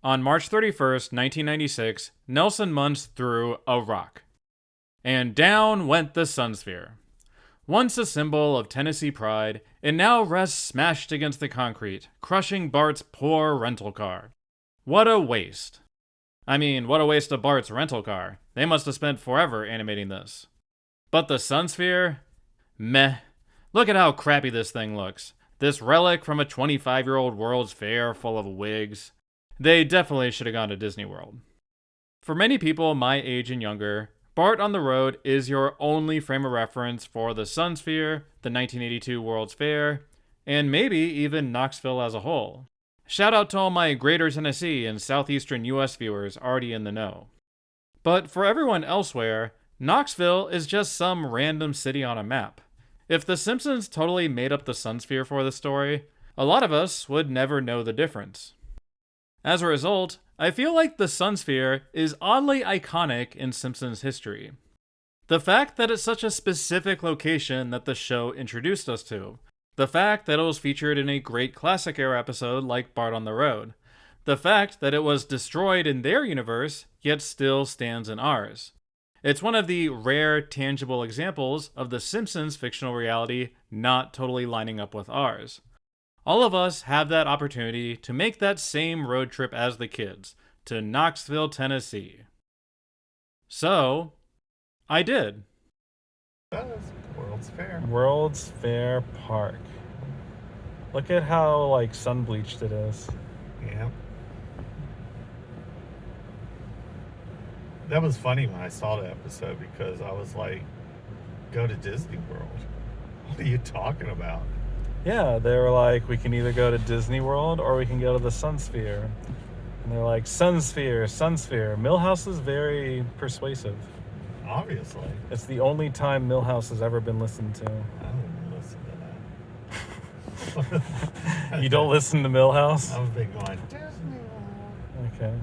On March 31st, 1996, Nelson Muntz threw a rock. And down went the Sunsphere. Once a symbol of Tennessee pride, it now rests smashed against the concrete, crushing Bart's poor rental car. What a waste. I mean, what a waste of Bart's rental car. They must have spent forever animating this. But the Sunsphere? Meh. Look at how crappy this thing looks. This relic from a 25-year-old World's Fair full of wigs. They definitely should have gone to Disney World. For many people my age and younger, Bart on the Road is your only frame of reference for the Sunsphere, the 1982 World's Fair, and maybe even Knoxville as a whole. Shout out to all my Greater Tennessee and Southeastern US viewers already in the know. But for everyone elsewhere, Knoxville is just some random city on a map. If The Simpsons totally made up the Sunsphere for the story, a lot of us would never know the difference. As a result, I feel like the Sunsphere is oddly iconic in Simpsons history. The fact that it's such a specific location that the show introduced us to, the fact that it was featured in a great classic era episode like Bart on the Road, the fact that it was destroyed in their universe yet still stands in ours. It's one of the rare, tangible examples of the Simpsons' fictional reality not totally lining up with ours. All of us have that opportunity to make that same road trip as the kids, to Knoxville, Tennessee. So, I did. That's World's Fair. World's Fair Park. Look at how, sun-bleached it is. Yeah. That was funny when I saw the episode because I was like, go to Disney World. What are you talking about? Yeah, they were like, we can either go to Disney World or we can go to the Sunsphere. And they're like, Sunsphere, Sunsphere. Milhouse is very persuasive. Obviously. It's the only time Milhouse has ever been listened to. I don't listen to that. You don't listen to Milhouse? I was big going, Disney World. Okay.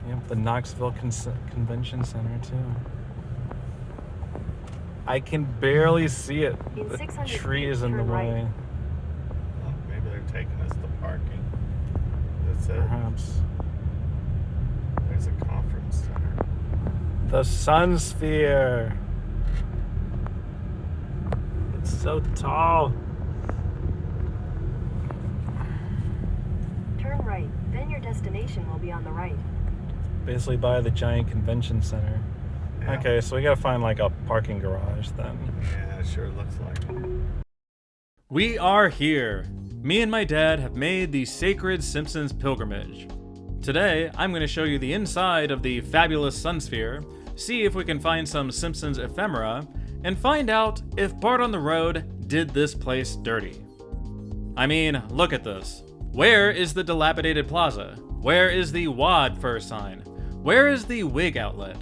Yep, the Knoxville Convention Center, too. I can barely see it. The tree is in the way. Well, maybe they're taking us to parking. That's it. Perhaps. There's a conference center. The Sunsphere. It's so tall. Turn right, then your destination will be on the right. Basically by the giant convention center. Yeah. Okay, so we gotta find a parking garage then. Yeah, it sure looks like it. We are here. Me and my dad have made the sacred Simpsons pilgrimage. Today, I'm going to show you the inside of the fabulous Sunsphere, see if we can find some Simpsons ephemera, and find out if Bart on the Road did this place dirty. I mean, look at this. Where is the dilapidated plaza? Where is the WAD first sign? Where is the wig outlet?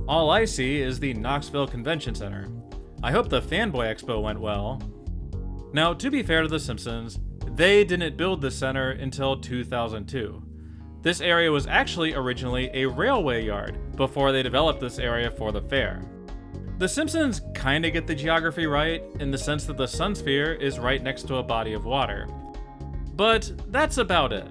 All I see is the Knoxville Convention Center. I hope the Fanboy Expo went well. Now, to be fair to The Simpsons, they didn't build this center until 2002. This area was actually originally a railway yard before they developed this area for the fair. The Simpsons kinda get the geography right in the sense that the Sunsphere is right next to a body of water. But that's about it.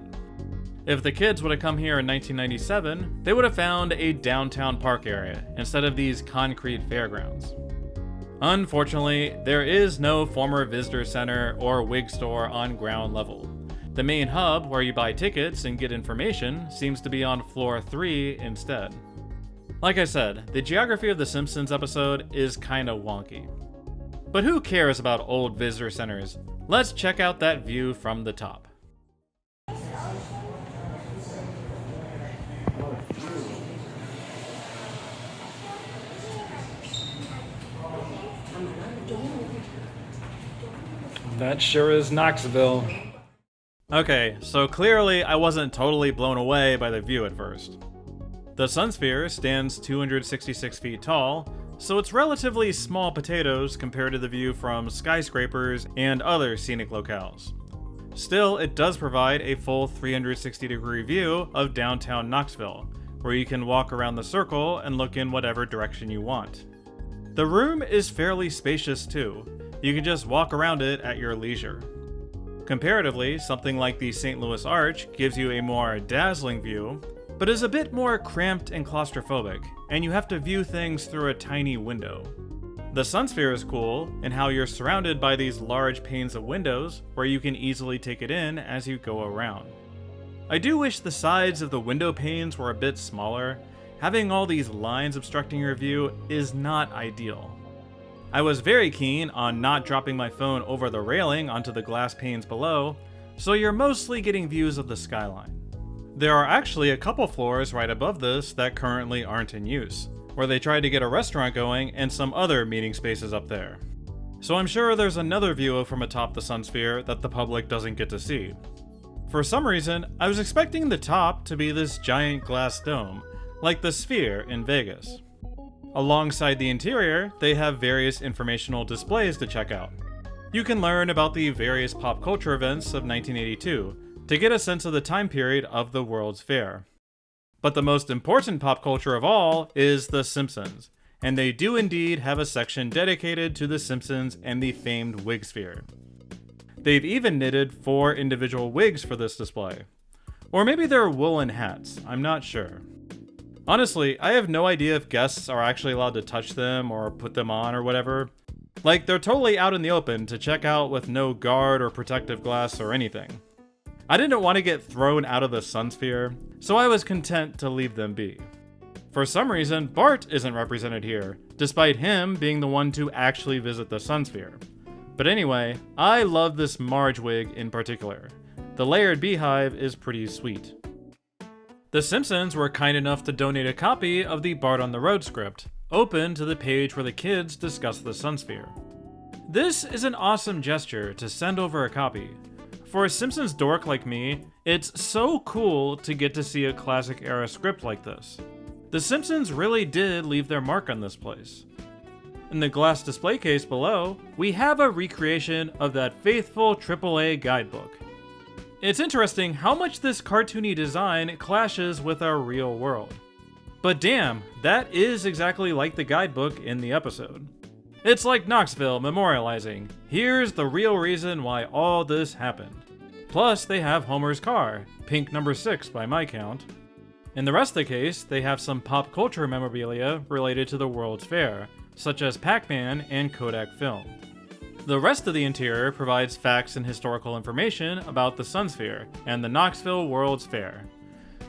If the kids would have come here in 1997, they would have found a downtown park area instead of these concrete fairgrounds. Unfortunately, there is no former visitor center or wig store on ground level. The main hub, where you buy tickets and get information, seems to be on floor 3 instead. Like I said, the geography of the Simpsons episode is kinda wonky. But who cares about old visitor centers? Let's check out that view from the top. That sure is Knoxville. Okay, so clearly I wasn't totally blown away by the view at first. The Sunsphere stands 266 feet tall, so it's relatively small potatoes compared to the view from skyscrapers and other scenic locales. Still, it does provide a full 360-degree view of downtown Knoxville, where you can walk around the circle and look in whatever direction you want. The room is fairly spacious too. You can just walk around it at your leisure. Comparatively, something like the St. Louis Arch gives you a more dazzling view, but is a bit more cramped and claustrophobic, and you have to view things through a tiny window. The Sunsphere is cool in how you're surrounded by these large panes of windows where you can easily take it in as you go around. I do wish the sides of the window panes were a bit smaller. Having all these lines obstructing your view is not ideal. I was very keen on not dropping my phone over the railing onto the glass panes below, so you're mostly getting views of the skyline. There are actually a couple floors right above this that currently aren't in use, where they tried to get a restaurant going and some other meeting spaces up there. So I'm sure there's another view from atop the Sunsphere that the public doesn't get to see. For some reason, I was expecting the top to be this giant glass dome, like the Sphere in Vegas. Alongside the interior, they have various informational displays to check out. You can learn about the various pop culture events of 1982 to get a sense of the time period of the World's Fair. But the most important pop culture of all is The Simpsons, and they do indeed have a section dedicated to The Simpsons and the famed wig sphere. They've even knitted 4 individual wigs for this display. Or maybe they're woolen hats, I'm not sure. Honestly, I have no idea if guests are actually allowed to touch them or put them on or whatever. Like, they're totally out in the open to check out with no guard or protective glass or anything. I didn't want to get thrown out of the Sunsphere, so I was content to leave them be. For some reason, Bart isn't represented here, despite him being the one to actually visit the Sunsphere. But anyway, I love this Marge wig in particular. The layered beehive is pretty sweet. The Simpsons were kind enough to donate a copy of the Bart on the Road script, open to the page where the kids discuss the Sunsphere. This is an awesome gesture to send over a copy. For a Simpsons dork like me, it's so cool to get to see a classic era script like this. The Simpsons really did leave their mark on this place. In the glass display case below, we have a recreation of that faithful AAA guidebook. It's interesting how much this cartoony design clashes with our real world. But damn, that is exactly like the guidebook in the episode. It's like Knoxville memorializing, here's the real reason why all this happened. Plus, they have Homer's car, pink number 6 by my count. In the rest of the case, they have some pop culture memorabilia related to the World's Fair, such as Pac-Man and Kodak film. The rest of the interior provides facts and historical information about the Sunsphere and the Knoxville World's Fair.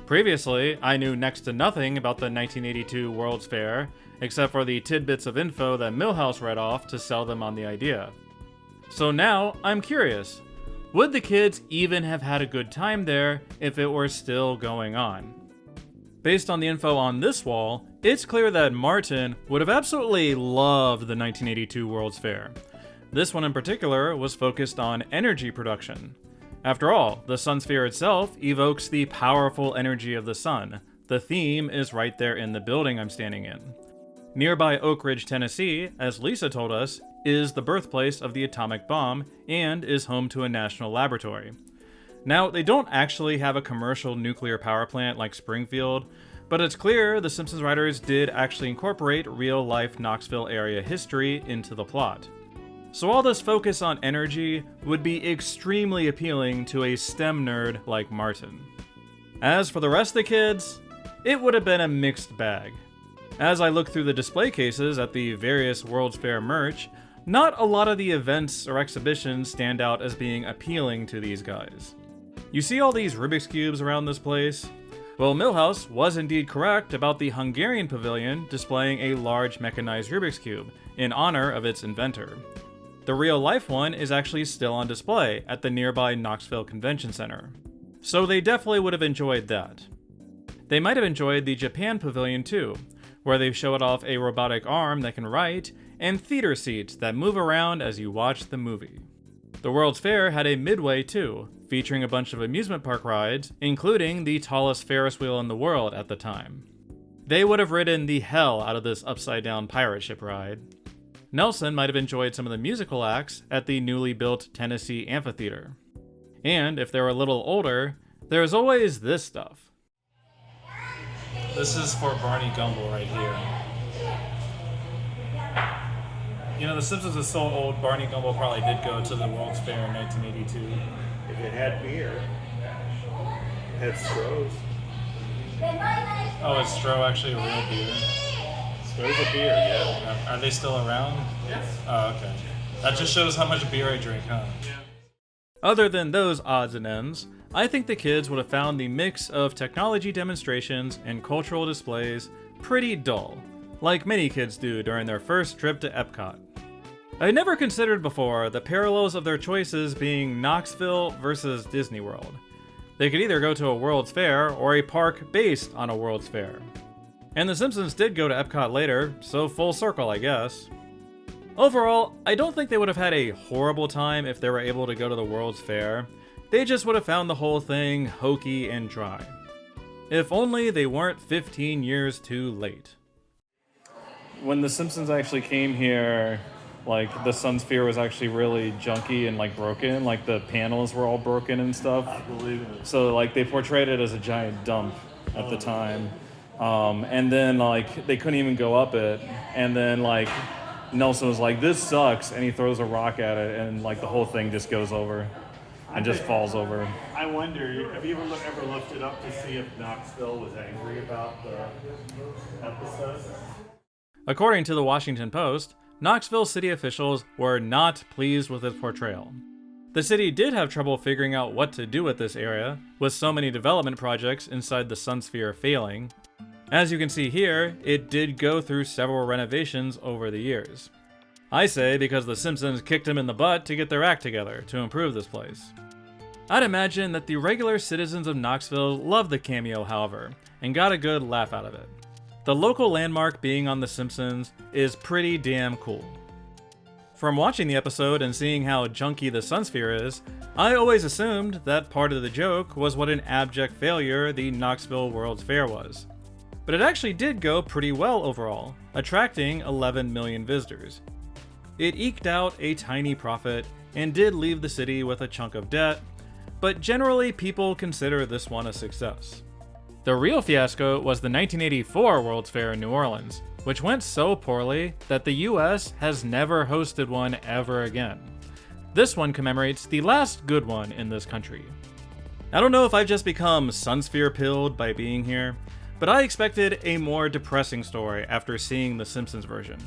Previously, I knew next to nothing about the 1982 World's Fair, except for the tidbits of info that Milhouse read off to sell them on the idea. So now, I'm curious, would the kids even have had a good time there if it were still going on? Based on the info on this wall, it's clear that Martin would have absolutely loved the 1982 World's Fair. This one in particular was focused on energy production. After all, the Sunsphere itself evokes the powerful energy of the sun. The theme is right there in the building I'm standing in. Nearby Oak Ridge, Tennessee, as Lisa told us, is the birthplace of the atomic bomb and is home to a national laboratory. Now, they don't actually have a commercial nuclear power plant like Springfield, but it's clear the Simpsons writers did actually incorporate real-life Knoxville area history into the plot. So all this focus on energy would be extremely appealing to a STEM nerd like Martin. As for the rest of the kids, it would have been a mixed bag. As I look through the display cases at the various World's Fair merch, not a lot of the events or exhibitions stand out as being appealing to these guys. You see all these Rubik's Cubes around this place? Well, Milhouse was indeed correct about the Hungarian pavilion displaying a large mechanized Rubik's Cube in honor of its inventor. The real-life one is actually still on display at the nearby Knoxville Convention Center. So they definitely would have enjoyed that. They might have enjoyed the Japan Pavilion too, where they've showed off a robotic arm that can write, and theater seats that move around as you watch the movie. The World's Fair had a midway too, featuring a bunch of amusement park rides, including the tallest Ferris wheel in the world at the time. They would have ridden the hell out of this upside-down pirate ship ride. Nelson might have enjoyed some of the musical acts at the newly built Tennessee Amphitheater. And if they were a little older, there's always this stuff. This is for Barney Gumble right here. You know, The Simpsons is so old, Barney Gumble probably did go to the World's Fair in 1982. If it had beer, had Stroh's. Oh, is Stroh actually a real beer? Stroh's a beer, yeah. Are they still around? Yes. Oh, okay. That just shows how much beer I drink, huh? Other than those odds and ends, I think the kids would have found the mix of technology demonstrations and cultural displays pretty dull, like many kids do during their first trip to Epcot. I had never considered before the parallels of their choices being Knoxville versus Disney World. They could either go to a World's Fair or a park based on a World's Fair. And the Simpsons did go to Epcot later, so full circle, I guess. Overall, I don't think they would have had a horrible time if they were able to go to the World's Fair. They just would have found the whole thing hokey and dry. If only they weren't 15 years too late. When the Simpsons actually came here, like the Sunsphere was actually really junky and like broken, like the panels were all broken and stuff. I believe it. So like they portrayed it as a giant dump at the time. And then like they couldn't even go up it. And then like Nelson was like, "This sucks," and he throws a rock at it, and like the whole thing just goes over and just falls over. I wonder, have you ever looked it up to see if Knoxville was angry about the episode? According to the Washington Post, Knoxville city officials were not pleased with its portrayal. The city did have trouble figuring out what to do with this area, with so many development projects inside the Sunsphere failing. As you can see here, it did go through several renovations over the years. I say because the Simpsons kicked them in the butt to get their act together to improve this place. I'd imagine that the regular citizens of Knoxville loved the cameo, however, and got a good laugh out of it. The local landmark being on The Simpsons is pretty damn cool. From watching the episode and seeing how junky the Sunsphere is, I always assumed that part of the joke was what an abject failure the Knoxville World's Fair was. But it actually did go pretty well overall, attracting 11 million visitors. It eked out a tiny profit and did leave the city with a chunk of debt, but generally people consider this one a success. The real fiasco was the 1984 World's Fair in New Orleans, which went so poorly that the US has never hosted one ever again. This one commemorates the last good one in this country. I don't know if I've just become Sunsphere-pilled by being here, but I expected a more depressing story after seeing the Simpsons version.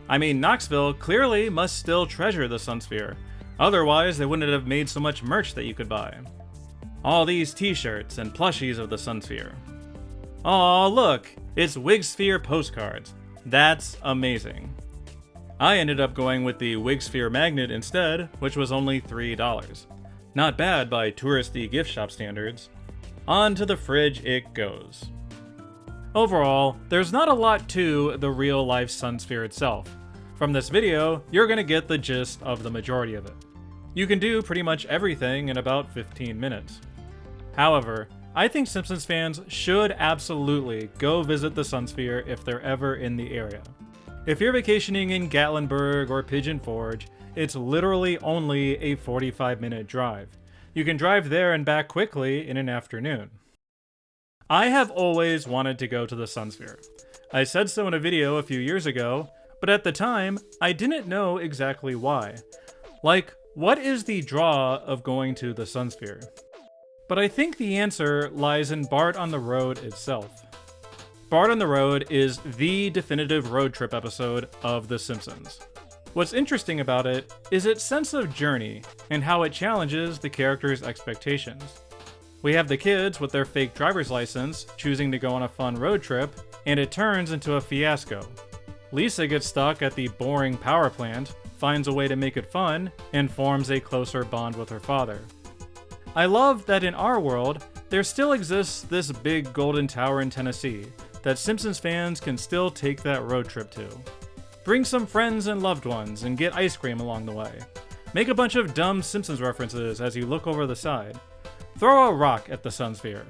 I mean, Knoxville clearly must still treasure the Sunsphere, otherwise they wouldn't have made so much merch that you could buy. All these t-shirts and plushies of the Sunsphere. Aw, look, it's Wigsphere postcards. That's amazing. I ended up going with the Wigsphere magnet instead, which was only $3. Not bad by touristy gift shop standards. On to the fridge it goes. Overall, there's not a lot to the real-life Sunsphere itself. From this video, you're gonna get the gist of the majority of it. You can do pretty much everything in about 15 minutes. However, I think Simpsons fans should absolutely go visit the Sunsphere if they're ever in the area. If you're vacationing in Gatlinburg or Pigeon Forge, it's literally only a 45-minute drive. You can drive there and back quickly in an afternoon. I have always wanted to go to the Sunsphere. I said so in a video a few years ago, but at the time, I didn't know exactly why. Like, what is the draw of going to the Sunsphere? But I think the answer lies in Bart on the Road itself. Bart on the Road is the definitive road trip episode of The Simpsons. What's interesting about it is its sense of journey and how it challenges the characters' expectations. We have the kids with their fake driver's license choosing to go on a fun road trip, and it turns into a fiasco. Lisa gets stuck at the boring power plant, finds a way to make it fun, and forms a closer bond with her father. I love that in our world, there still exists this big golden tower in Tennessee that Simpsons fans can still take that road trip to. Bring some friends and loved ones and get ice cream along the way. Make a bunch of dumb Simpsons references as you look over the side. Throw a rock at the Sunsphere.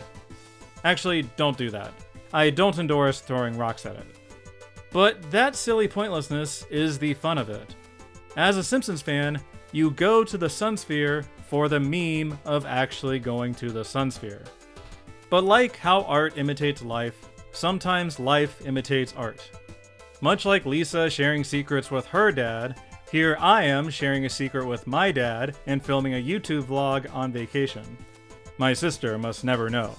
Actually, don't do that. I don't endorse throwing rocks at it. But that silly pointlessness is the fun of it. As a Simpsons fan, you go to the Sunsphere for the meme of actually going to the Sunsphere. But like how art imitates life, sometimes life imitates art. Much like Lisa sharing secrets with her dad, Here I am sharing a secret with my dad and filming a YouTube vlog on vacation. My sister must never know.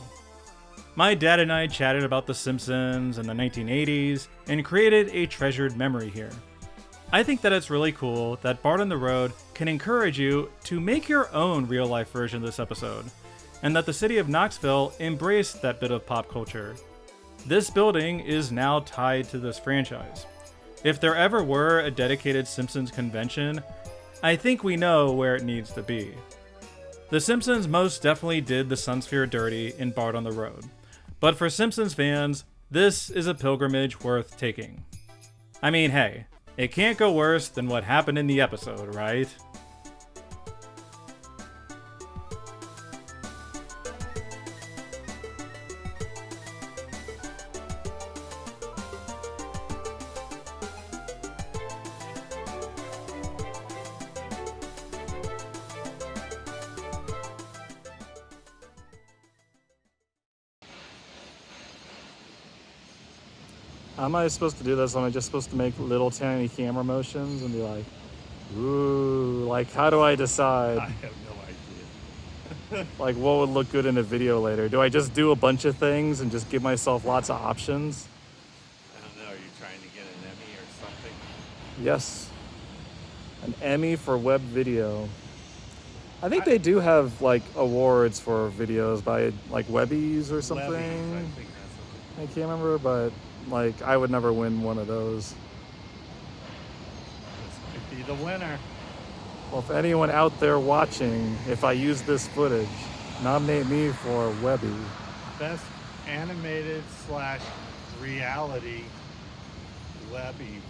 My dad and I chatted about The Simpsons in the 1980s and created a treasured memory here. I think that it's really cool that Bart on the Road can encourage you to make your own real-life version of this episode, and that the city of Knoxville embraced that bit of pop culture. This building is now tied to this franchise. If there ever were a dedicated Simpsons convention, I think we know where it needs to be. The Simpsons most definitely did the Sunsphere dirty in Bart on the Road, but for Simpsons fans, this is a pilgrimage worth taking. I mean, hey, it can't go worse than what happened in the episode, right? How am I supposed to do this? Am I just supposed to make little tiny camera motions and be like, ooh, like how do I decide? I have no idea. Like what would look good in a video later? Do I just do a bunch of things and just give myself lots of options? I don't know. Are you trying to get an Emmy or something? Yes. An Emmy for web video. I think they do have like awards for videos by like Webbies or something. Levies, I think that's what I can't remember, but like I would never win one of those. this might be the winner. Well, if anyone out there watching, if I use this footage, nominate me for Webby. Best animated / reality Webby.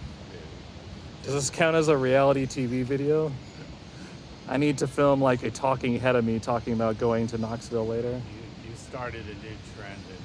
Does this count as a reality TV video? I need to film like a talking head of me talking about going to Knoxville later. You started a new trend in